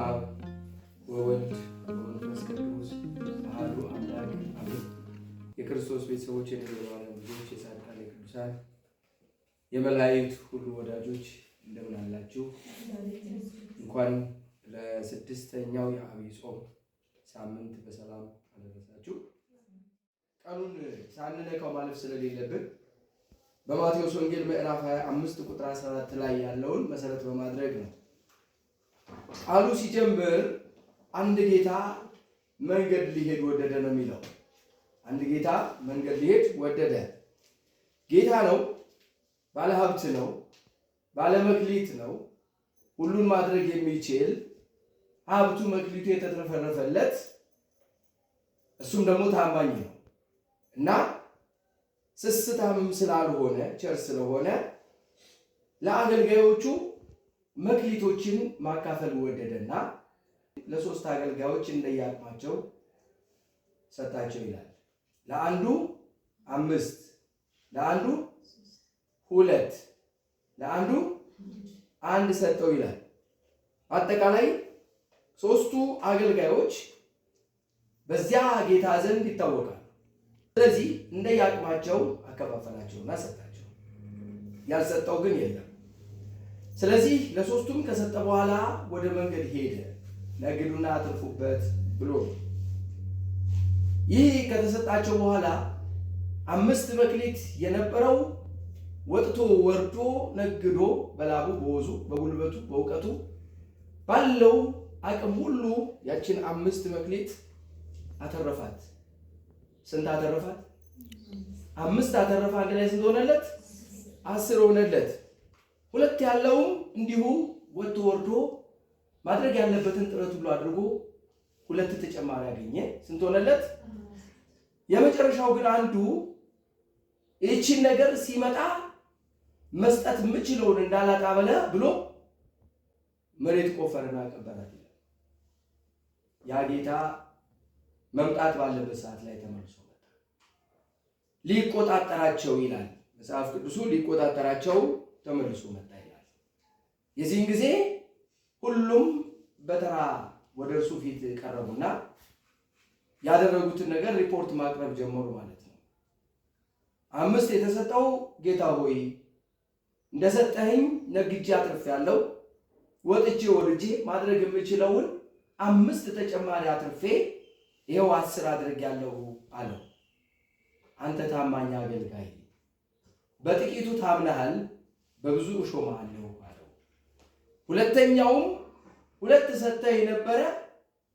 አብ ወወልድ ወመንፈስ ቅዱስ አሐዱ አምላክ አሜን። የክርስቶስ ቤተሰቦች፣ የነገባውያን ልጆች፣ የጻድቃን የቅዱሳን የመላእክት ሁሉ ወዳጆች እንደምን አላችሁ? እንኳን ለስድስተኛው የዐቢይ ጾም ሳምንት በሰላም አደረሳችሁ። ቀኑን ሳንነካው ማለፍ ስለሌለብን በማቴዎስ ወንጌል ምዕራፍ 25 ቁጥር 14 ላይ ያለውን መሰረት በማድረግ ነው። ቃሉ ሲጀምር አንድ ጌታ መንገድ ሊሄድ ወደደ ነው የሚለው። አንድ ጌታ መንገድ ሊሄድ ወደደ። ጌታ ነው፣ ባለሀብት ነው፣ ባለመክሊት ነው፣ ሁሉን ማድረግ የሚችል ሀብቱ መክሊቱ የተትረፈረፈለት እሱም ደግሞ ታማኝ ነው እና ስስታም ስላልሆነ ቸር ስለሆነ ለአገልጋዮቹ መክሊቶችን ማካፈል ወደደና ለሶስት አገልጋዮች እንደያቅማቸው ሰጣቸው ይላል። ለአንዱ 5፣ ለአንዱ 2፣ ለአንዱ 1 ሰጠው ይላል። አጠቃላይ ሶስቱ አገልጋዮች በዚያ ጌታ ዘንድ ይታወቃሉ። ስለዚህ እንደያቅማቸው አከፋፈላቸውና ሰጣቸው። ያልሰጠው ግን የለም። ስለዚህ ለሶስቱም ከሰጠ በኋላ ወደ መንገድ ሄደ፣ ነግዱና አትርፉበት ብሎ። ይህ ከተሰጣቸው በኋላ 5 መክሊት የነበረው ወጥቶ ወርዶ ነግዶ በላቡ በወዙ በጉልበቱ በእውቀቱ ባለው አቅም ሁሉ ያችን 5 መክሊት አተረፋት። ስንት አተረፋት? 5 አተረፋ። አንድ ላይ ስንት ሆነለት? 10 ሆነለት። 2 ያለውም እንዲሁ ወጥቶ ወርዶ ማድረግ ያለበትን ጥረት ሁሉ አድርጎ 2 ተጨማሪ ያገኘ። ስንት ሆነለት? የመጨረሻው ግን አንዱ ይህችን ነገር ሲመጣ መስጠት የምችለውን እንዳላጣ ብሎ መሬት ቆፈረና ቀበራት ይላል። ያ ጌታ መምጣት ባለበት ሰዓት ላይ ተመልሶ መጣ። ሊቆጣጠራቸው ይላል መጽሐፍ ቅዱሱ፣ ሊቆጣጠራቸው ተመልሶ መጣ ይላል። የዚህን ጊዜ ሁሉም በተራ ወደ እርሱ ፊት ቀረቡና ያደረጉትን ነገር ሪፖርት ማቅረብ ጀመሩ ማለት ነው። 5 የተሰጠው ጌታ ሆይ እንደሰጠኸኝ ነግጄ አትርፌያለሁ፣ ወጥቼ ወርጄ ማድረግ የምችለውን 5 ተጨማሪ አትርፌ ይኸው 10 አድርጌያለሁ አለው። አንተ ታማኝ አገልጋይ፣ በጥቂቱ ታምነሃል፣ በብዙ እሾምሃለሁ አለው። ሁለተኛውም 2 ሰጥተህ የነበረ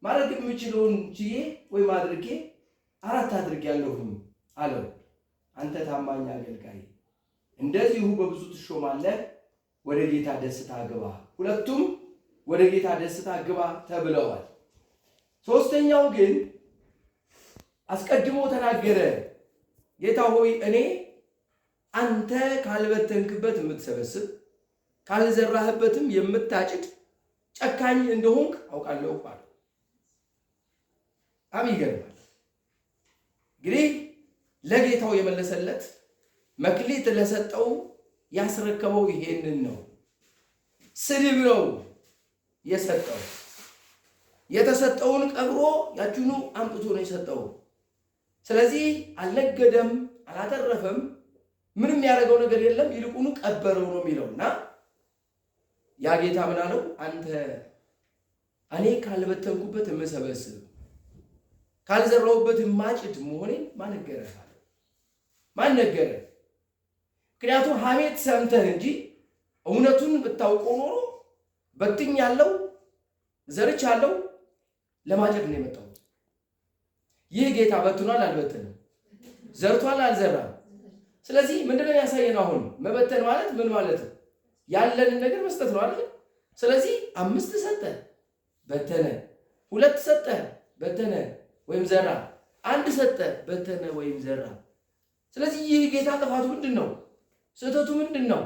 ማድረግ የምችለውን ችዬ ወይም አድርጌ 4 አድርጌያለሁ አለው። አንተ ታማኝ አገልጋይ፣ እንደዚሁ በብዙ ትሾማለህ፣ ወደ ጌታ ደስታ ግባ። ሁለቱም ወደ ጌታ ደስታ ግባ ተብለዋል። ሶስተኛው ግን አስቀድሞ ተናገረ። ጌታ ሆይ እኔ አንተ ካልበተንክበት የምትሰበስብ ካልዘራህበትም የምታጭድ ጨካኝ እንደሆንክ አውቃለሁ አለ። ይገርማል። እንግዲህ ለጌታው የመለሰለት መክሊት ለሰጠው ያስረከበው ይሄንን ነው። ስድብ ነው የሰጠው። የተሰጠውን ቀብሮ ያችኑ አምጥቶ ነው የሰጠው። ስለዚህ አልነገደም፣ አላተረፈም፣ ምንም ያደረገው ነገር የለም። ይልቁኑ ቀበረው ነው የሚለውና ያ ጌታ ምን አለው? አንተ እኔ ካልበተንኩበት የምሰበስብ ካልዘራሁበት የማጭድ መሆኔን ማን ነገረህ? ማን ነገረህ? ምክንያቱም ሐሜት ሰምተህ እንጂ እውነቱን ብታውቀው ኖሮ በትኛለሁ፣ ዘርቻለሁ፣ ለማጨድ ነው የመጣሁት። ይህ ጌታ በትኗል አልበተንም? ዘርቷል አልዘራም? ስለዚህ ምንድነው ያሳየን? አሁን መበተን ማለት ምን ማለት ነው? ያለንን ነገር መስጠት ነው አይደል? ስለዚህ 5 ሰጠ በተነ፣ 2 ሰጠ በተነ ወይም ዘራ፣ 1 ሰጠ በተነ ወይም ዘራ። ስለዚህ ይህ ጌታ ጥፋቱ ምንድን ነው? ስህተቱ ምንድን ነው?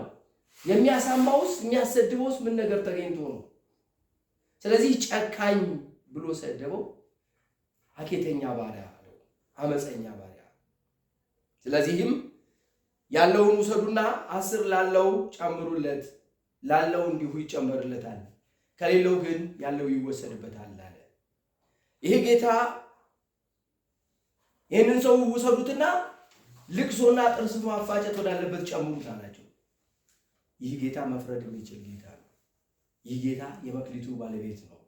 የሚያሳማውስ የሚያሰድበውስ ምን ነገር ተገኝቶ ነው? ስለዚህ ጨካኝ ብሎ ሰደበው፣ ሀኬተኛ ባሪያ አለው፣ አመፀኛ ባሪያ። ስለዚህም ያለውን ውሰዱና 10 ላለው ጨምሩለት፣ ላለው እንዲሁ ይጨመርለታል፣ ከሌለው ግን ያለው ይወሰድበታል አለ። ይሄ ጌታ ይህንን ሰው ውሰዱትና ልቅሶና ጥርስ ማፋጨት ወዳለበት ጨምሩት አላቸው። ይህ ጌታ መፍረድ የሚችል ጌታ ነው። ይህ ጌታ የመክሊቱ ባለቤት ነው።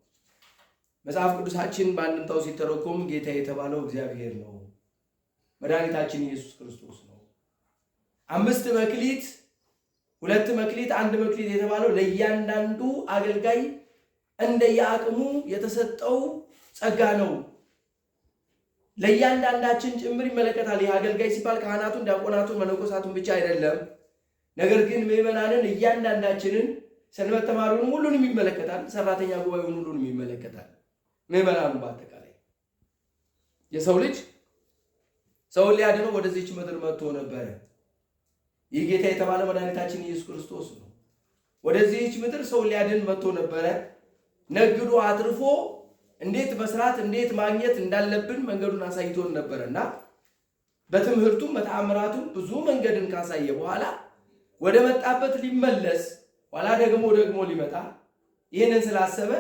መጽሐፍ ቅዱሳችን በአንድምታው ሲተረጎም ጌታ የተባለው እግዚአብሔር ነው፣ መድኃኒታችን ኢየሱስ ክርስቶስ ነው። 5 መክሊት፣ 2 መክሊት፣ 1 መክሊት የተባለው ለእያንዳንዱ አገልጋይ እንደየአቅሙ የተሰጠው ጸጋ ነው። ለእያንዳንዳችን ጭምር ይመለከታል። ይህ አገልጋይ ሲባል ካህናቱን፣ ዲያቆናቱን፣ መነኮሳቱን ብቻ አይደለም። ነገር ግን ምዕመናንን እያንዳንዳችንን፣ ሰንበት ተማሪውን ሁሉንም ይመለከታል። ሰራተኛ ጉባኤውን ሁሉንም ይመለከታል። ምዕመናኑን በአጠቃላይ የሰው ልጅ ሰውን ሊያድነው ወደዚህች ምድር መጥቶ ነበረ። ይህ ጌታ የተባለ መድኃኒታችን ኢየሱስ ክርስቶስ ነው። ወደዚህች ምድር ሰውን ሊያድን መጥቶ ነበረ። ነግዶ አትርፎ እንዴት መስራት እንዴት ማግኘት እንዳለብን መንገዱን አሳይቶን ነበርና በትምህርቱም በተአምራቱም ብዙ መንገድን ካሳየ በኋላ ወደ መጣበት ሊመለስ ኋላ ደግሞ ሊመጣ ይህንን ስላሰበ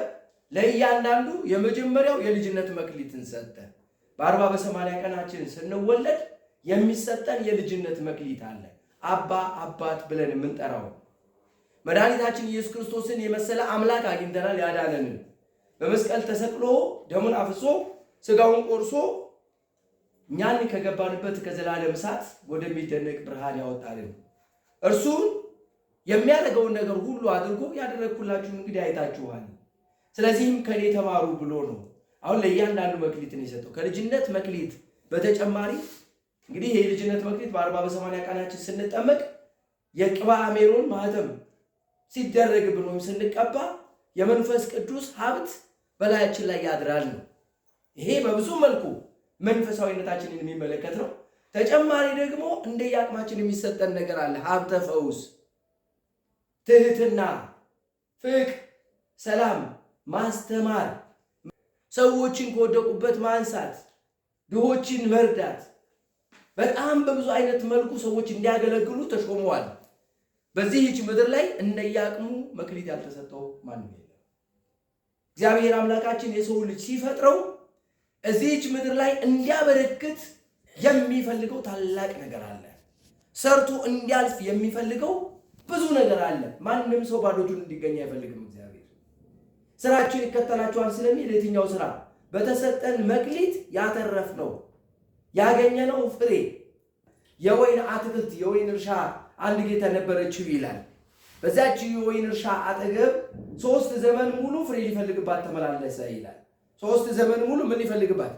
ለእያንዳንዱ የመጀመሪያው የልጅነት መክሊትን ሰጠ። በ40 በ80 ቀናችን ስንወለድ የሚሰጠን የልጅነት መክሊት አለ። አባ አባት ብለን የምንጠራው መድኃኒታችን ኢየሱስ ክርስቶስን የመሰለ አምላክ አግኝተናል። ያዳነንን በመስቀል ተሰቅሎ ደሙን አፍሶ ስጋውን ቆርሶ እኛን ከገባንበት ከዘላለም እሳት ወደሚደነቅ ብርሃን ያወጣልን እርሱን የሚያደርገውን ነገር ሁሉ አድርጎ ያደረግኩላችሁን እንግዲህ አይታችኋል፣ ስለዚህም ከኔ ተማሩ ብሎ ነው። አሁን ለእያንዳንዱ መክሊትን የሰጠው ከልጅነት መክሊት በተጨማሪ እንግዲህ ይህ የልጅነት መክሊት በ40 በ80 ቀናችን ስንጠመቅ የቅባ ሜሮን ማህተም ሲደረግብን ወይም ስንቀባ የመንፈስ ቅዱስ ሀብት በላያችን ላይ ያድራል ነው። ይሄ በብዙ መልኩ መንፈሳዊነታችንን የሚመለከት ነው። ተጨማሪ ደግሞ እንደየአቅማችን የሚሰጠን ነገር አለ። ሀብተ ፈውስ፣ ትህትና፣ ፍቅር፣ ሰላም፣ ማስተማር፣ ሰዎችን ከወደቁበት ማንሳት፣ ድሆችን መርዳት፣ በጣም በብዙ አይነት መልኩ ሰዎች እንዲያገለግሉ ተሾመዋል። በዚህች ምድር ላይ እንደየአቅሙ መክሊት ያልተሰጠው ማንም የለም። እግዚአብሔር አምላካችን የሰው ልጅ ሲፈጥረው እዚህች ምድር ላይ እንዲያበረክት የሚፈልገው ታላቅ ነገር አለ። ሰርቶ እንዲያልፍ የሚፈልገው ብዙ ነገር አለ። ማንም ሰው ባዶ እጁን እንዲገኝ አይፈልግም። እግዚአብሔር ስራችን ይከተላችኋል ስለሚል የትኛው ስራ በተሰጠን መክሊት ያተረፍነው ያገኘነው ፍሬ የወይን አትክልት የወይን እርሻ አንድ ጌታ ነበረችው ይላል። በዛች የወይን እርሻ አጠገብ 3 ዘመን ሙሉ ፍሬ ሊፈልግባት ተመላለሰ ይላል። 3 ዘመን ሙሉ ምን ሊፈልግባት?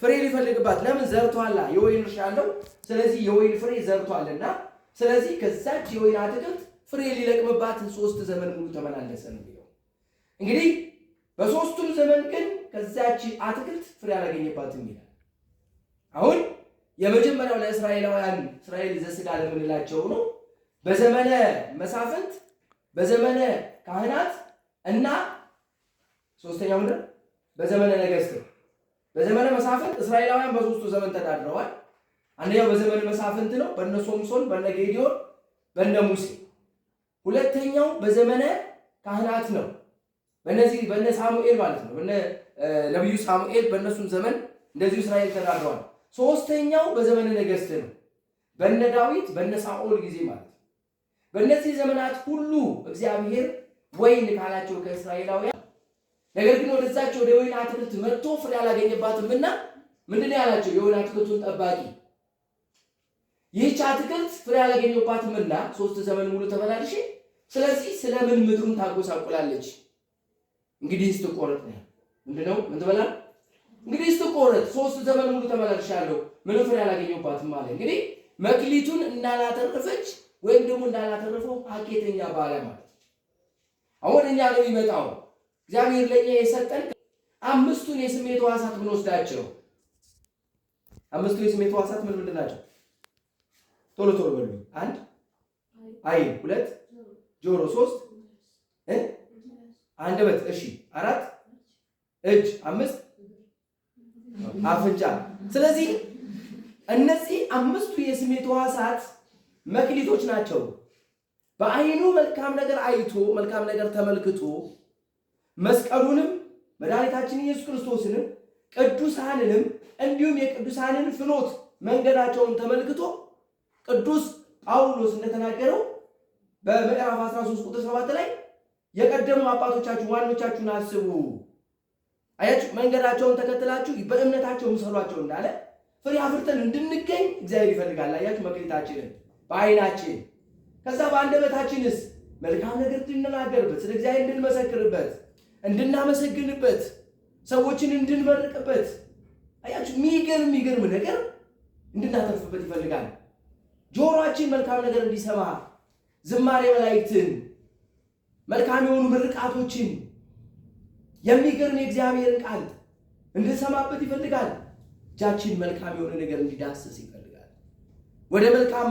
ፍሬ ሊፈልግባት። ለምን? ዘርቷላ። የወይን እርሻ አለው። ስለዚህ የወይን ፍሬ ዘርቷልና፣ ስለዚህ ከዛች የወይን አትክልት ፍሬ ሊለቅምባት 3 ዘመን ሙሉ ተመላለሰ ነው የሚለው። እንግዲህ በ3ቱም ዘመን ግን ከዛች አትክልት ፍሬ አላገኘባትም ይላል። አሁን የመጀመሪያው ለእስራኤላውያን እስራኤል ዘሥጋ ለምንላቸው ነው። በዘመነ መሳፍንት፣ በዘመነ ካህናት እና ሶስተኛው ምንድን በዘመነ ነገሥት። በዘመነ መሳፍንት እስራኤላውያን በ3ቱ ዘመን ተዳድረዋል። አንደኛው በዘመነ መሳፍንት ነው፣ በነ ሶምሶን፣ በነ ጌዲዮን፣ በነ ሙሴ። ሁለተኛው በዘመነ ካህናት ነው፣ በነ ሳሙኤል ማለት ነው፣ በነ ነብዩ ሳሙኤል በእነሱም ዘመን እንደዚሁ እስራኤል ተዳድረዋል። ሶስተኛው በዘመነ ነገሥት ነው፣ በነ ዳዊት በነ ሳኦል ጊዜ ማለት ነው። በእነዚህ ዘመናት ሁሉ እግዚአብሔር ወይን ካላቸው ከእስራኤላውያን ነገር ግን ወደዛቸው ወደ ወይን አትክልት መጥቶ ፍሬ አላገኘባትምና ምንድን ያላቸው የወይን አትክልቱን ጠባቂ ይህች አትክልት ፍሬ አላገኘባትምና 3 ዘመን ሙሉ ተመላልሼ፣ ስለዚህ ስለምን ምድሩን ታጎሳቁላለች? እንግዲህ ስትቆረጥ ነው። ምንድነው? ምን ትበላ? እንግዲህ ስትቆረጥ 3 ዘመን ሙሉ ተመላልሻለሁ፣ ምንም ፍሬ አላገኘባትም ማለት እንግዲህ መክሊቱን እንዳላተረፈች ወይም ደግሞ እንዳላተረፈው ሀኬተኛ ባለ ማለት። አሁን እኛ ነው የሚመጣው። እግዚአብሔር ለኛ የሰጠን 5ቱን የስሜት ሕዋሳት ብንወስዳቸው 5ቱ የስሜት ሕዋሳት ምን ምንድን ናቸው? ቶሎ በሉ። 1 ዓይን፣ 2 ጆሮ፣ 3 አንደበት፣ እሺ 4 እጅ፣ 5 አፍንጫ። ስለዚህ እነዚህ 5ቱ የስሜት ሕዋሳት መክሊቶች ናቸው። በዓይኑ መልካም ነገር አይቶ መልካም ነገር ተመልክቶ መስቀሉንም መድኃኒታችን ኢየሱስ ክርስቶስንም ቅዱሳንንም እንዲሁም የቅዱሳንን ፍኖት መንገዳቸውን ተመልክቶ ቅዱስ ጳውሎስ እንደተናገረው በምዕራፍ 13 ቁጥር 7 ላይ የቀደሙ አባቶቻችሁ ዋኖቻችሁን አስቡ፣ አያችሁ መንገዳቸውን ተከትላችሁ በእምነታቸው ምሰሏቸው እንዳለ ፍሬ አፍርተን እንድንገኝ እግዚአብሔር ይፈልጋል። አያችሁ መክሊታችንን በዓይናችን ከዛ በአንደበታችንስ መልካም ነገር እንድንናገርበት፣ ስለ እግዚአብሔር እንድንመሰክርበት፣ እንድናመሰግንበት፣ ሰዎችን እንድንመርቅበት፣ አያችሁ የሚገርም ነገር እንድናተርፍበት ይፈልጋል። ጆሮአችን መልካም ነገር እንዲሰማ ዝማሬ መላእክትን፣ መልካም የሆኑ ምርቃቶችን፣ የሚገርም የእግዚአብሔርን ቃል እንድንሰማበት ይፈልጋል። እጃችን መልካም የሆነ ነገር እንዲዳስስ ይፈልጋል። ወደ መልካም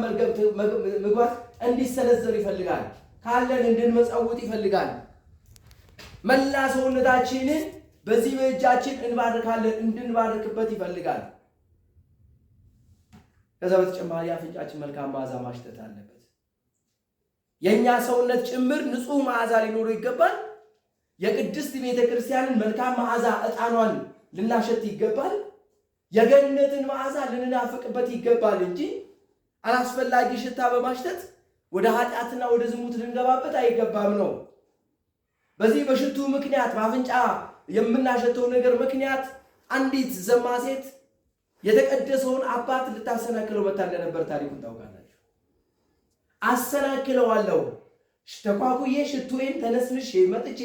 ምግባት እንዲሰነዘር ይፈልጋል። ካለን እንድንመጸውት ይፈልጋል። መላ ሰውነታችንን በዚህ በእጃችን እንባርካለን፣ እንድንባርክበት ይፈልጋል። ከዛ በተጨማሪ አፍንጫችን መልካም መዓዛ ማሽተት አለበት። የኛ ሰውነት ጭምር ንጹህ መዓዛ ሊኖረው ይገባል። የቅድስት ቤተ ክርስቲያንን መልካም መዓዛ ዕጣኗን ልናሸት ይገባል። የገነትን መዓዛ ልንናፍቅበት ይገባል እንጂ አላስፈላጊ ሽታ በማሽተት ወደ ኃጢአትና ወደ ዝሙት ልንገባበት አይገባም ነው። በዚህ በሽቱ ምክንያት በአፍንጫ የምናሸተው ነገር ምክንያት አንዲት ዘማ ሴት የተቀደሰውን አባት ልታሰናክለው መታ እንደነበር ታሪኩን ታውቃላችሁ። አሰናክለዋለሁ፣ ተኳኩዬ ሽቱዬን ተነስንሼ መጥቼ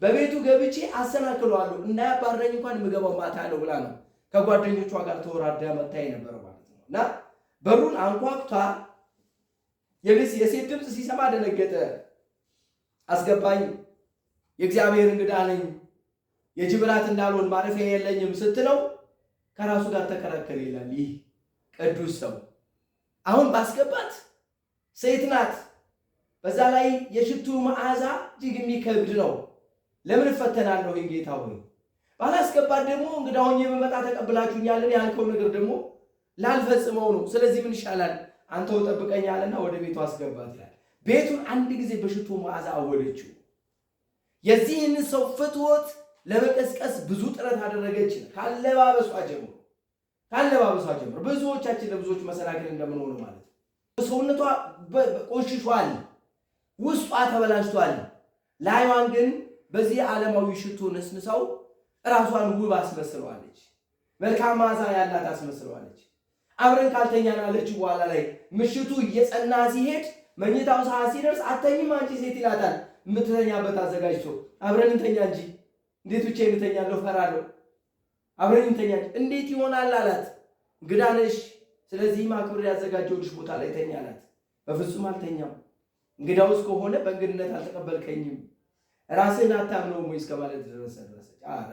በቤቱ ገብቼ አሰናክለዋለሁ፣ እንዳያባረኝ እንኳን የምገባው ማታ ነው ብላ ነው ከጓደኞቿ ጋር ተወራዳ መታ የነበረው ማለት ነው። እና በሩን አንኳኩታ የሴት ድምፅ ሲሰማ ደነገጠ። አስገባኝ፣ የእግዚአብሔር እንግዳ ነኝ፣ የጅብራት እንዳልሆን ማረፊያ የለኝም ስትለው ከራሱ ጋር ተከራከረ ይላል ይህ ቅዱስ ሰው። አሁን ባስገባት ሴት ናት። በዛ ላይ የሽቱ መዓዛ እጅግ የሚከብድ ነው። ለምን እፈተናለሁ ጌታ ሆይ? ባላስገባት ደግሞ እንግዳ ሆኜ በመጣ ተቀብላችሁኛልን ያልከው ነገር ደግሞ ላልፈጽመው ነው። ስለዚህ ምን ይሻላል? አንተው ጠብቀኛልና ወደ ቤቱ አስገባት ይላል። ቤቱን አንድ ጊዜ በሽቱ መዓዛ አወደችው። የዚህን ሰው ፍትወት ለመቀስቀስ ብዙ ጥረት አደረገች። ካለባበሷ ጀምሮ ብዙዎቻችን ለብዙዎች መሰናክል እንደምንሆኑ ማለት ነው። ሰውነቷ ቆሽሿል፣ ውስጧ ተበላሽቷል። ላይዋን ግን በዚህ ዓለማዊ ሽቱ ነስንሳው ራሷን ውብ አስመስለዋለች። መልካም መዓዛ ያላት አስመስለዋለች። አብረን ካልተኛን አለች። በኋላ ላይ ምሽቱ እየጸና ሲሄድ መኝታው ሰዓት ሲደርስ አተኝም አንቺ ሴት ይላታል። የምትተኛበት አዘጋጅቶ አብረን እንተኛ እንጂ እንዴት ብቻዬን እተኛለሁ? ፈራለሁ። አብረን እንተኛ እንዴት ይሆናል አላት። እንግዳ ነሽ፣ ስለዚህ አክብሬ ያዘጋጀሁልሽ ቦታ ላይ ተኛ አላት። በፍጹም አልተኛም፣ እንግዳውስ ከሆነ በእንግድነት አልተቀበልከኝም፣ ራስህን አታምነውም ወይ እስከ ማለት ደረሰች። አረ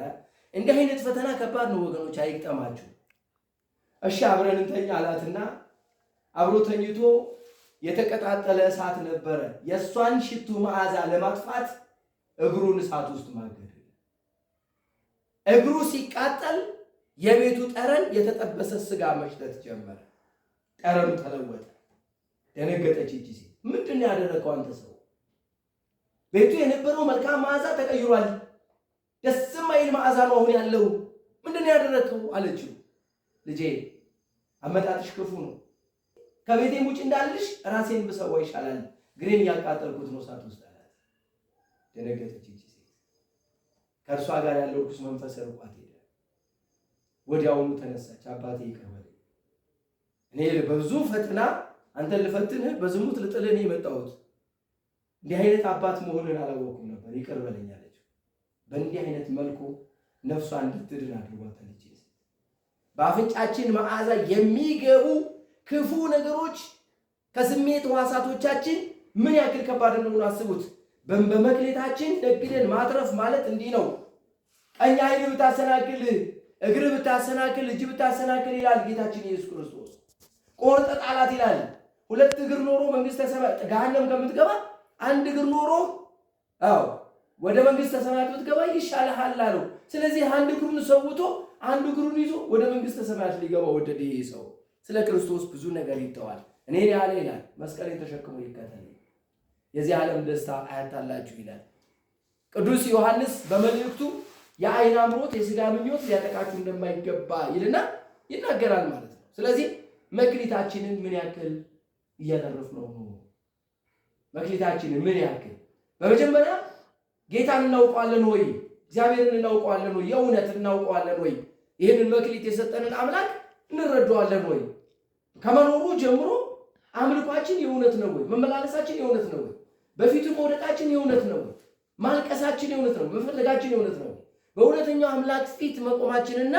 እንዲህ አይነት ፈተና ከባድ ነው ወገኖች፣ አይግጠማችሁ። እሺ አብረን እንተኛ አላትና አብሮ ተኝቶ የተቀጣጠለ እሳት ነበረ። የእሷን ሽቱ መዓዛ ለማጥፋት እግሩን እሳት ውስጥ ማገደ። እግሩ ሲቃጠል የቤቱ ጠረን የተጠበሰ ስጋ መሽተት ጀመረ። ጠረኑ ተለወጠ። ደነገጠች እቺ ሴት። ምንድን ነው ያደረገው አንተ ሰው? ቤቱ የነበረው መልካም መዓዛ ተቀይሯል። ደስ የማይል መዓዛ ነው አሁን ያለው። ምንድን ነው ያደረገው አለችው። ልጄ አመጣጥሽ ክፉ ነው። ከቤቴም ውጭ እንዳልሽ ራሴን ብሰዋ ይሻላል። ግሬን እያቃጠልኩት ነው እሳት ውስጥ አላት። ደነገጠች እቺ ሴት። ከእርሷ ጋር ያለው ርኩስ መንፈስ ርቋት ሄደ። ወዲያውኑ ተነሳች። አባቴ ይቅር በለኝ፣ እኔ በብዙ ፈተና አንተን ልፈትንህ በዝሙት ልጥልህ ነው የመጣሁት። እንዲህ አይነት አባት መሆንን አላወኩም ነበር፣ ይቅር በለኝ አለችው። በእንዲህ አይነት መልኩ ነፍሷ እንድትድን አድርጓታል። በአፍንጫችን መዓዛ የሚገቡ ክፉ ነገሮች ከስሜት ሕዋሳቶቻችን ምን ያክል ከባድ እንደሆኑ አስቡት። በመክሌታችን ነግደን ማትረፍ ማለት እንዲህ ነው። ቀኝ ዓይን ብታሰናክል፣ እግር ብታሰናክል፣ እጅ ብታሰናክል ይላል ጌታችን ኢየሱስ ክርስቶስ። ቆርጠ ጣላት ይላል። ሁለት እግር ኖሮ መንግስተ ሰማያት ገሃነም ከምትገባ አንድ እግር ኖሮ ወደ መንግስተ ሰማያት ብትገባ ይሻልሃል አለው። ስለዚህ አንድ እግሩን ሰውቶ አንዱ እግሩን ይዞ ወደ መንግስተ ሰማያት ሊገባ ወደደ። ይሄ ሰው ስለ ክርስቶስ ብዙ ነገር ይተዋል። እኔን ያለ ይላል መስቀሌን ተሸክሞ ይከተል፣ የዚህ ዓለም ደስታ አያታላችሁ ይላል ቅዱስ ዮሐንስ በመልእክቱ የዓይን አምሮት የሥጋ ምኞት ሊያጠቃችሁ እንደማይገባ ይልና ይናገራል ማለት ነው። ስለዚህ መክሊታችንን ምን ያክል እያተረፍነው ነው? መክሊታችንን ምን ያክል በመጀመሪያ ጌታን እናውቀዋለን ወይ? እግዚአብሔርን እናውቀዋለን ወይ? የእውነት እናውቀዋለን ወይ? ይህንን መክሊት የሰጠንን አምላክ እንረዳዋለን ወይ? ከመኖሩ ጀምሮ አምልኳችን የእውነት ነው ወይ? መመላለሳችን የእውነት ነው ወይ? በፊቱ መውደቃችን የእውነት ነው ወይ? ማልቀሳችን የእውነት ነው? መፈለጋችን የእውነት ነው? በእውነተኛው አምላክ ፊት መቆማችንና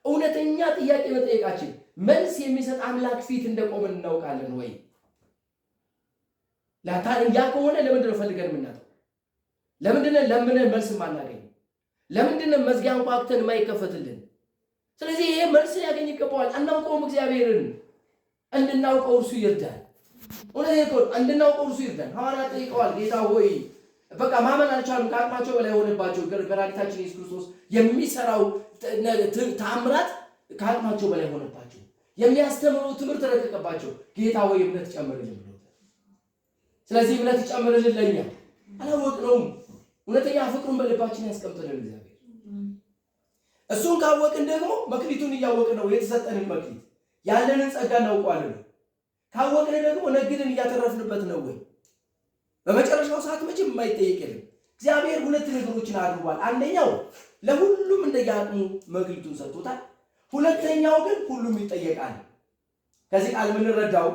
እውነተኛ ጥያቄ መጠየቃችን መልስ የሚሰጥ አምላክ ፊት እንደቆምን እናውቃለን ወይ? ያ ከሆነ ለምንድን ነው ፈልገን የምናጣው? ለምንድን ነው ለምነን መልስ የማናገኝ? ለምንድን ነው መዝጊያ አንኳኩተን የማይከፈትልን? ስለዚህ ይሄ መልስ ሊያገኝ ይገባዋል። አናውቀውም። እግዚአብሔርን እንድናውቀው እርሱ ይርዳል። እንድናውቀው እርሱ ይርዳል። ሐዋርያት ጠይቀዋል። ጌታ ሆይ በቃ ማመን አልቻሉም። ከአቅማቸው በላይ ሆነባቸው። መድኃኒታችን ኢየሱስ ክርስቶስ የሚሰራው ተአምራት ከአቅማቸው በላይ ሆነባቸው። የሚያስተምረው ትምህርት ረቀቀባቸው። ጌታ ሆይ እምነት ጨምርልን ብሎ ስለዚህ እምነት ጨምርልን። ለኛ አላወቅነውም። እውነተኛ ፍቅሩን በልባችን ያስቀምጥልን እግዚአብሔር። እሱን ካወቅን ደግሞ መክሊቱን እያወቅን ነው። የተሰጠንን መክሊት ያለንን ጸጋ እናውቀዋለን። ካወቅን ደግሞ ነግድን እያተረፍንበት ነው ወይ? በመጨረሻው ሰዓት መቼም የማይጠየቅ የለም። እግዚአብሔር ሁለት ነገሮችን አድርጓል። አንደኛው ለሁሉም እንደየአቅሙ መክሊቱን ሰጥቶታል። ሁለተኛው ግን ሁሉም ይጠየቃል። ከዚህ ቃል የምንረዳው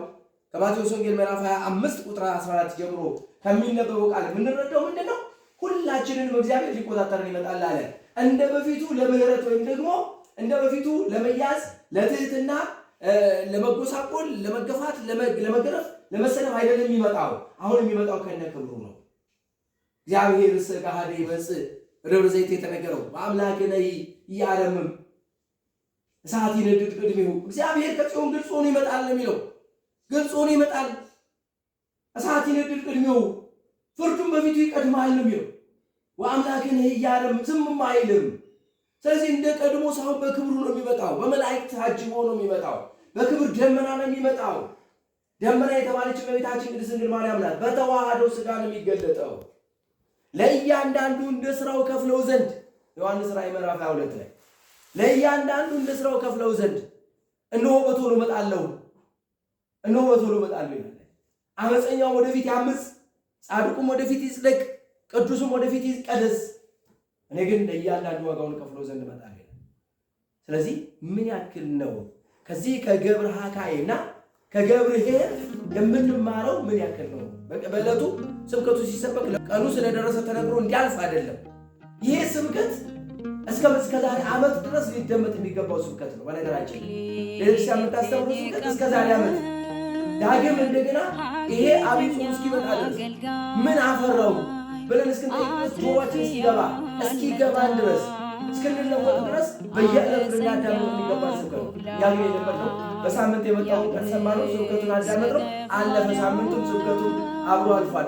ከማቴዎስ ወንጌል ምዕራፍ 25 ቁጥር 14 ጀምሮ ከሚነበበው ቃል የምንረዳው ምንድነው? ሁላችንንም እግዚአብሔር ሊቆጣጠርን ይመጣል አለ። እንደ በፊቱ ለምህረት ወይም ደግሞ እንደ በፊቱ ለመያዝ፣ ለትህትና፣ ለመጎሳቆል፣ ለመገፋት፣ ለመገረፍ፣ ለመሰለፍ አይደለም የሚመጣው። አሁን የሚመጣው ከነ ክብሩ ነው። እግዚአብሔር ስጋሃደ ይመጽእ ደብረ ዘይት የተነገረው በአምላክ ላይ ያረምም እሳት ይነድድ ቅድሜው። እግዚአብሔር ከጽዮን ግልጽ ሆኖ ይመጣል ነው የሚለው። ግልጽ ሆኖ ይመጣል። እሳት ይነድድ ቅድሜው፣ ፍርዱን በፊቱ ይቀድማል ነው የሚለው። ወአምላክን ያረም ዝምም አይልም። ስለዚህ እንደ ቀድሞ ሳይሆን በክብሩ ነው የሚመጣው። በመላእክት ታጅቦ ነው የሚመጣው። በክብር ደመና ነው የሚመጣው። ደመና የተባለች እመቤታችን ቅድስት ድንግል ማርያም ናት። በተዋህደው ሥጋ ነው የሚገለጠው። ለእያንዳንዱ እንደ ስራው ከፍለው ዘንድ ዮሐንስ ራእይ ምዕራፍ 22 ላይ ለእያንዳንዱ እንደ ስራው ከፍለው ዘንድ እነሆ በቶሎ እመጣለሁ፣ እነሆ በቶሎ እመጣለሁ ይላል። አመፀኛው ወደፊት ያምፅ፣ ጻድቁም ወደፊት ይጽደቅ፣ ቅዱስም ወደፊት ይቀደስ፣ እኔ ግን ለእያንዳንዱ ዋጋውን ከፍለው ዘንድ እመጣለሁ። ስለዚህ ምን ያክል ነው ከዚህ ከገብረ ሐካይና ከገብርኄር የምንማረው? ምን ያክል ነው? በዕለቱ ስብከቱ ሲሰበክ ቀኑ ስለደረሰ ተነግሮ እንዲያልፍ አይደለም። ይሄ ስብከት እስከ ዛሬ ዓመት ድረስ ሊደመጥ የሚገባው ስብከት ነው። በነገራችን ቤተክርስቲያን የምታስተምረው ስብከት እስከ ዛሬ ዓመት ዳግም እንደገና ይሄ አብይ ጾም እስኪመጣ ድረስ ምን አፈራው ብለን እስክንጠይቅ ጆሮአችን እስኪገባን ድረስ እስክንለወጥ ድረስ በየዕለቱ ልናዳምጥ የሚገባ ስብከት ነው። ያገኘ የለመድነው በሳምንት የመጣውን ቀን ሰማነው፣ ስብከቱን አዳመጥነው፣ አለፈ። ሳምንቱም ስብከቱን አብሮ አልፏል።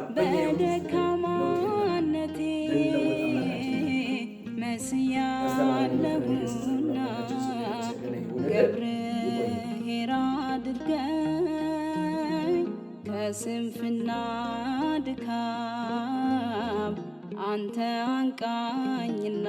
ገብርኄር አድርገኝ ከስንፍና ድካም አንተ አንቃኝና